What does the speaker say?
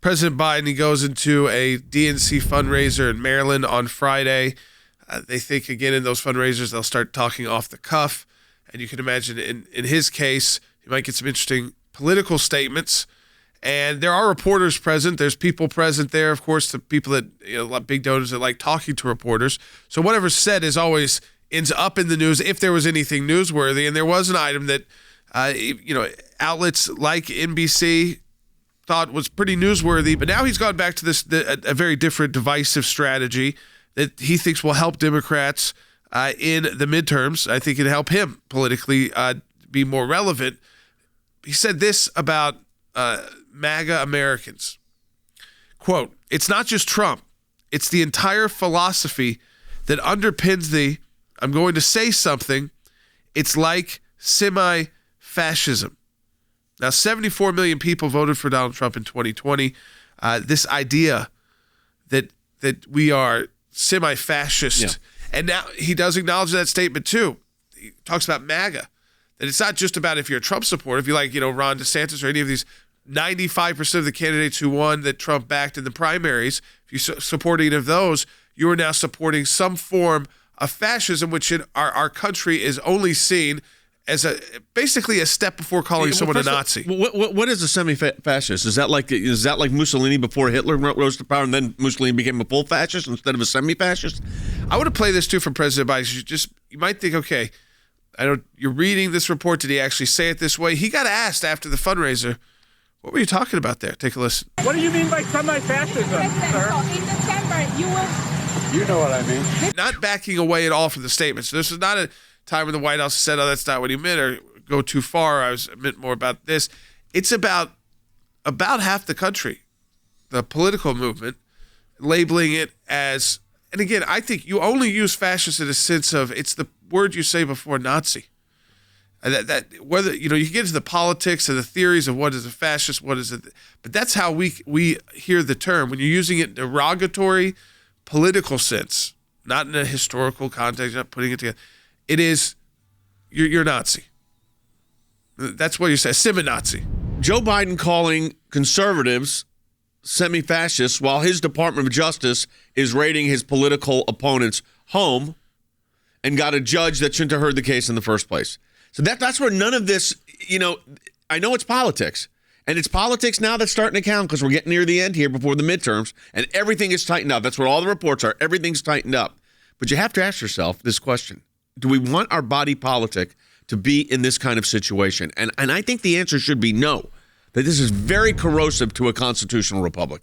President Biden, he goes into a DNC fundraiser in Maryland on Friday. They think, again, in those fundraisers, they'll start talking off the cuff. And you can imagine in his case, you might get some interesting political statements. And there are reporters present. There's people present there, of course, the people that, big donors that like talking to reporters. So whatever's said is always ends up in the news if there was anything newsworthy. And there was an item that, outlets like NBC thought was pretty newsworthy. But now he's gone back to a very different divisive strategy that he thinks will help Democrats in the midterms. I think it'll help him politically be more relevant. He said this about MAGA Americans. Quote, "It's not just Trump. It's the entire philosophy that underpins the, I'm going to say something, it's like semi-fascism." Now, 74 million people voted for Donald Trump in 2020. This idea that we are semi-fascist. Yeah. And now he does acknowledge that statement too. He talks about MAGA. That it's not just about if you're a Trump supporter, if you like, Ron DeSantis or any of these 95% of the candidates who won that Trump backed in the primaries, if you support any of those, you are now supporting some form of fascism, which in our country is only seen as basically a step before calling someone a Nazi. What is a semi-fascist? Is that like Mussolini before Hitler rose to power, and then Mussolini became a full fascist instead of a semi-fascist? I want to play this too from President Biden. You might think, okay, I don't. You're reading this report. Did he actually say it this way? He got asked after the fundraiser, "What were you talking about there?" Take a listen. What do you mean by semi-fascism, sir? In December, you will. You know what I mean. Not backing away at all from the statement. So this is not a time when the White House said, "Oh, that's not what he meant," or "go too far." I meant more about this. It's about half the country, the political movement, labeling it as. And again, I think you only use fascist in a sense of it's the word you say before Nazi. That whether you can get into the politics and the theories of what is a fascist, what is it, but that's how we hear the term when you're using it in a derogatory political sense, not in a historical context, not putting it together. It is you're Nazi. That's what you say, semi-Nazi. Joe Biden calling conservatives semi-fascists while his Department of Justice is raiding his political opponent's home and got a judge that shouldn't have heard the case in the first place. So that's where none of this, I know it's politics. And it's politics now that's starting to count because we're getting near the end here before the midterms and everything is tightened up. That's what all the reports are. Everything's tightened up. But you have to ask yourself this question. Do we want our body politic to be in this kind of situation? And I think the answer should be no. That this is very corrosive to a constitutional republic.